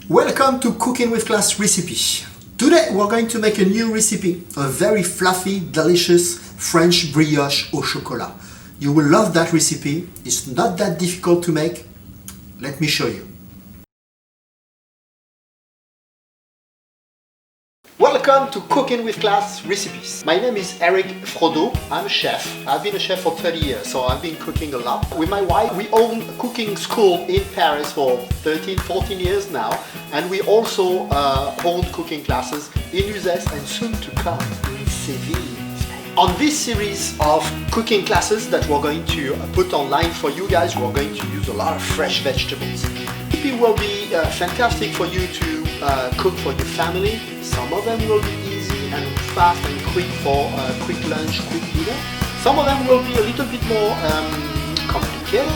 Welcome to Cooking with Class recipe. Today we're going to make a new recipe, a very fluffy, delicious French brioche au chocolat. You will love that recipe. It's not that difficult to make. Let me show you. Welcome to Cooking with Class recipes. My name is Eric Frodo. I'm a chef. I've been a chef for 30 years, so I've been cooking a lot. With my wife, we own a cooking school in Paris for 13, 14 years now, and we also hold cooking classes in Uzès and soon to come in Seville. On this series of cooking classes that we're going to put online for you guys, we're going to use a lot of fresh vegetables. It will be fantastic for you to cook for your family. Some of them will be easy and fast and quick for quick lunch, quick dinner. Some of them will be a little bit more complicated,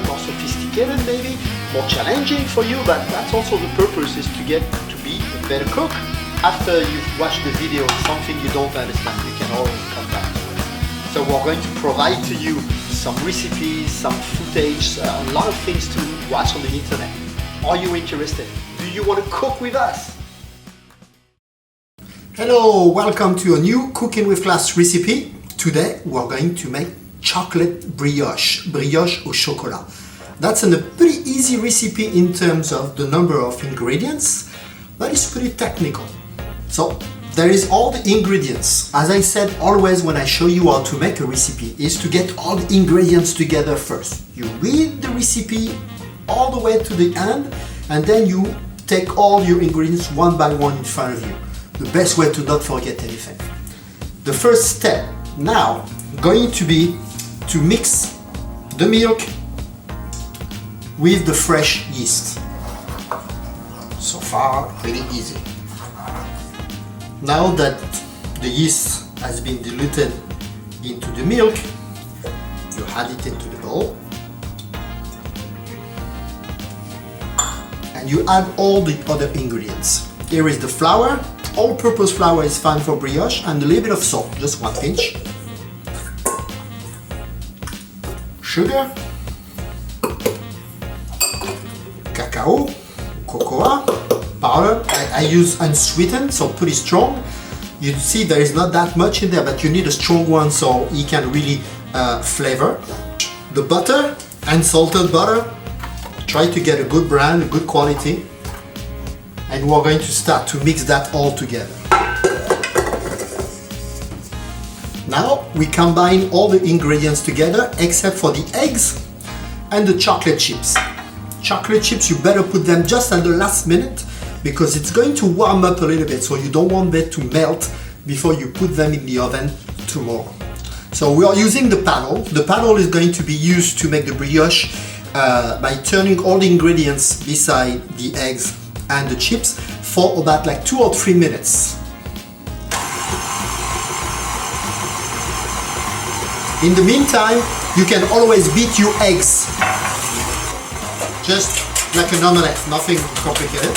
more sophisticated maybe, more challenging for you, but that's also the purpose, is to get to be a better cook. After you've watched the video, something you don't understand, you can always come back to it. So we're going to provide to you some recipes, some footage, a lot of things to watch on the internet. Are you interested? Do you want to cook with us? Hello, welcome to a new Cooking with Class recipe. Today we're going to make chocolate brioche au chocolat. That's a pretty easy recipe in terms of the number of ingredients, but it's pretty technical. So there is all the ingredients. As I said always when I show you how to make a recipe, is to get all the ingredients together first. You read the recipe all the way to the end, and then you take all your ingredients one by one in front of you. The best way to not forget anything. The first step now going to be to mix the milk with the fresh yeast. So far, pretty easy. Now that the yeast has been diluted into the milk, you add it into the bowl. And you add all the other ingredients. Here is the flour. All-purpose flour is fine for brioche, and a little bit of salt, just 1 pinch. Sugar, cacao, cocoa powder. I use unsweetened, so pretty strong. You see there is not that much in there, but you need a strong one so it can really flavor. The butter, unsalted butter. Try to get a good brand, a good quality. And we're going to start to mix that all together. Now we combine all the ingredients together except for the eggs and the chocolate chips. Chocolate chips, you better put them just at the last minute because it's going to warm up a little bit, so you don't want them to melt before you put them in the oven tomorrow. So we are using the paddle. The paddle is going to be used to make the brioche by turning all the ingredients beside the eggs and the chips for about like 2 or 3 minutes. In the meantime, you can always beat your eggs. Just like an omelette, nothing complicated.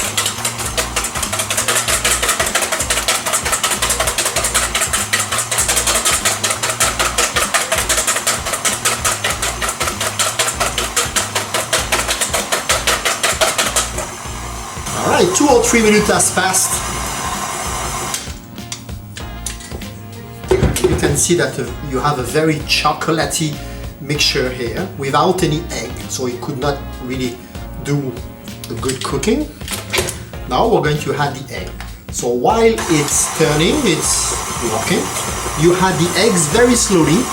Alright, 2 or 3 minutes has passed. You can see that you have a very chocolatey mixture here without any egg, so it could not really do a good cooking. Now we're going to add the egg. So while it's turning, it's working, you add the eggs very slowly.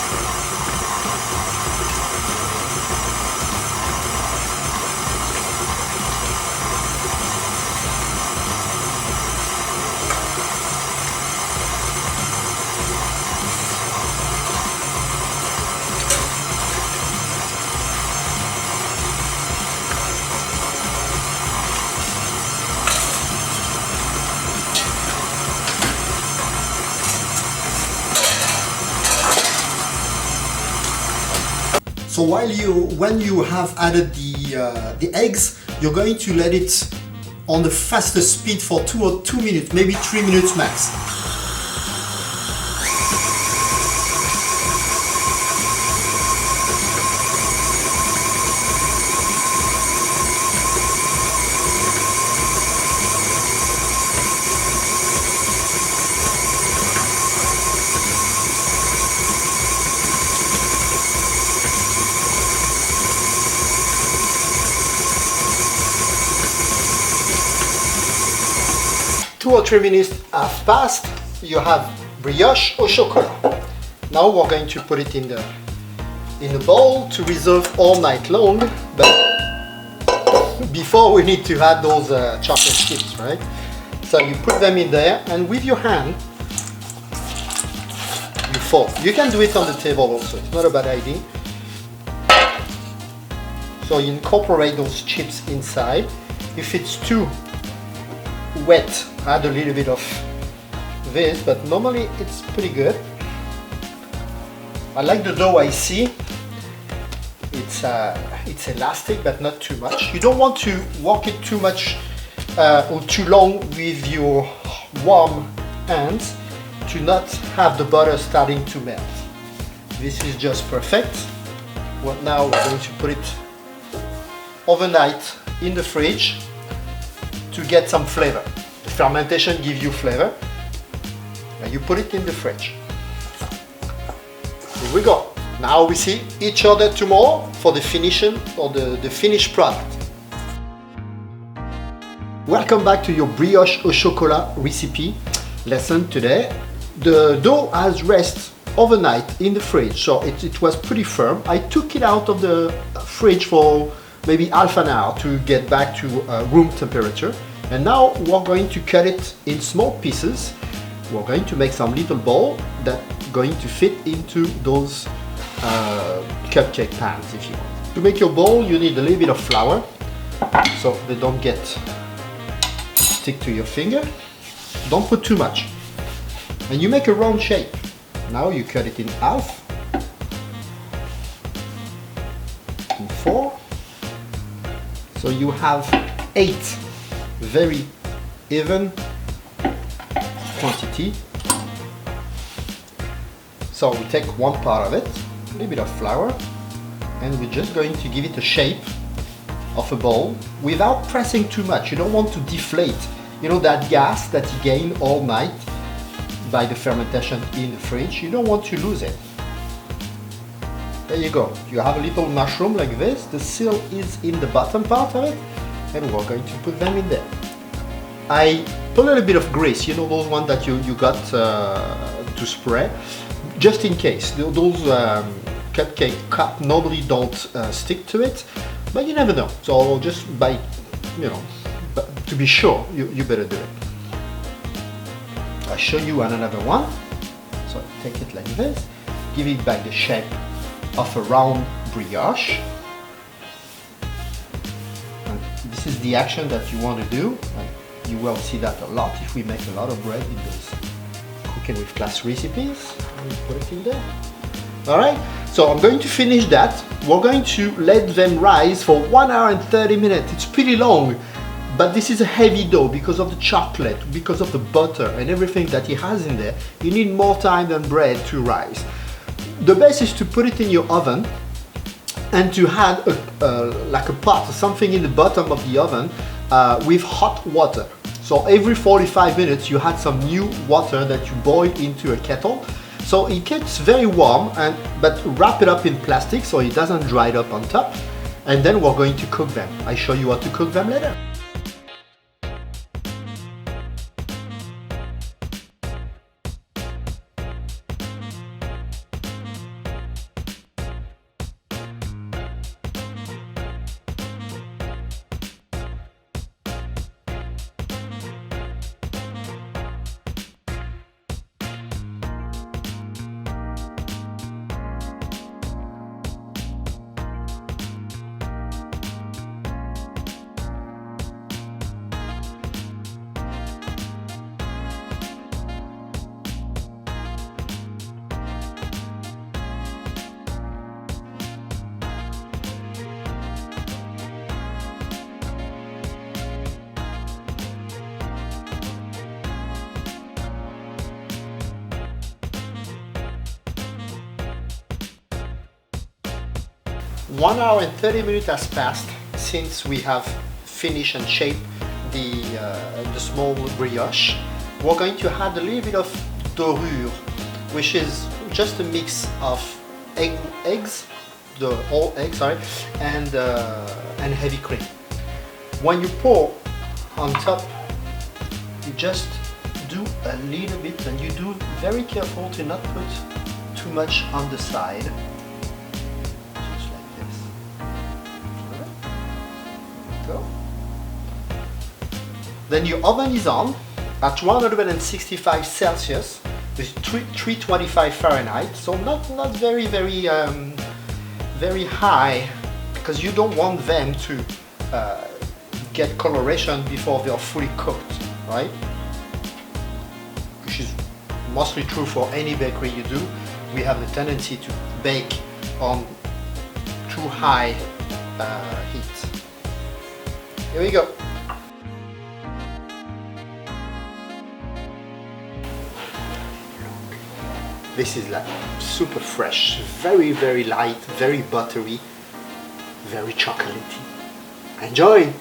So when you have added the eggs, you're going to let it on the fastest speed for 2 minutes, maybe 3 minutes max. 2 or 3 minutes have passed. You have brioche au chocolat. Now we're going to put it in the bowl to reserve all night long. But before we need to add those chocolate chips, right? So you put them in there, and with your hand, you fold. You can do it on the table also. It's not a bad idea. So you incorporate those chips inside. If it's too wet, add a little bit of this, but normally it's pretty good. I like the dough I see. It's elastic, but not too much. You don't want to work it too much or too long with your warm hands to not have the butter starting to melt. This is just perfect. Well, now we're going to put it overnight in the fridge to get some flavor. The fermentation gives you flavor, and you put it in the fridge. Here we go. Now we see each other tomorrow for the finishing or the finished product. Welcome back to your brioche au chocolat recipe lesson today. The dough has rested overnight in the fridge, so it was pretty firm. I took it out of the fridge for maybe half an hour to get back to room temperature. And now we're going to cut it in small pieces. We're going to make some little ball that going to fit into those cupcake pans if you want. To make your bowl, you need a little bit of flour so they don't stick to your finger. Don't put too much. And you make a round shape. Now you cut it in half, in 4. So you have 8 very even quantity. So we take one part of it, a little bit of flour, and we're just going to give it a shape of a ball without pressing too much. You don't want to deflate, you know, that gas that you gain all night by the fermentation in the fridge. You don't want to lose it. There you go. You have a little mushroom like this. The seal is in the bottom part of it, and we're going to put them in there. I put a little bit of grease, you know, those ones that you got to spray, just in case. Those cupcake cup normally don't stick to it, but you never know. So just by, you know, to be sure, you better do it. I'll show you another one. So take it like this, give it back the shape of a round brioche. And this is the action that you want to do. You will see that a lot if we make a lot of bread in those cooking with class recipes. We put it in there. All right, so I'm going to finish that. We're going to let them rise for 1 hour and 30 minutes. It's pretty long, but this is a heavy dough because of the chocolate, because of the butter and everything that it has in there. You need more time than bread to rise. The best is to put it in your oven and to add like a pot or something in the bottom of the oven with hot water. So every 45 minutes you add some new water that you boil into a kettle. So it gets very warm, but wrap it up in plastic so it doesn't dry up on top. And then we're going to cook them. I show you how to cook them later. One hour and 30 minutes has passed since we have finished and shaped the small brioche. We're going to add a little bit of dorure, which is just a mix of eggs, all eggs, sorry, and heavy cream. When you pour on top you just do a little bit, and you do very careful to not put too much on the side. Just like this. Go. Then your oven is on at 165 Celsius with 325 Fahrenheit, so not very high, because you don't want them to get coloration before they are fully cooked, right? Which is mostly true for any bakery you do. We have the tendency to bake on too high heat. Here we go. This is like super fresh, very light, very buttery, very chocolatey. Enjoy!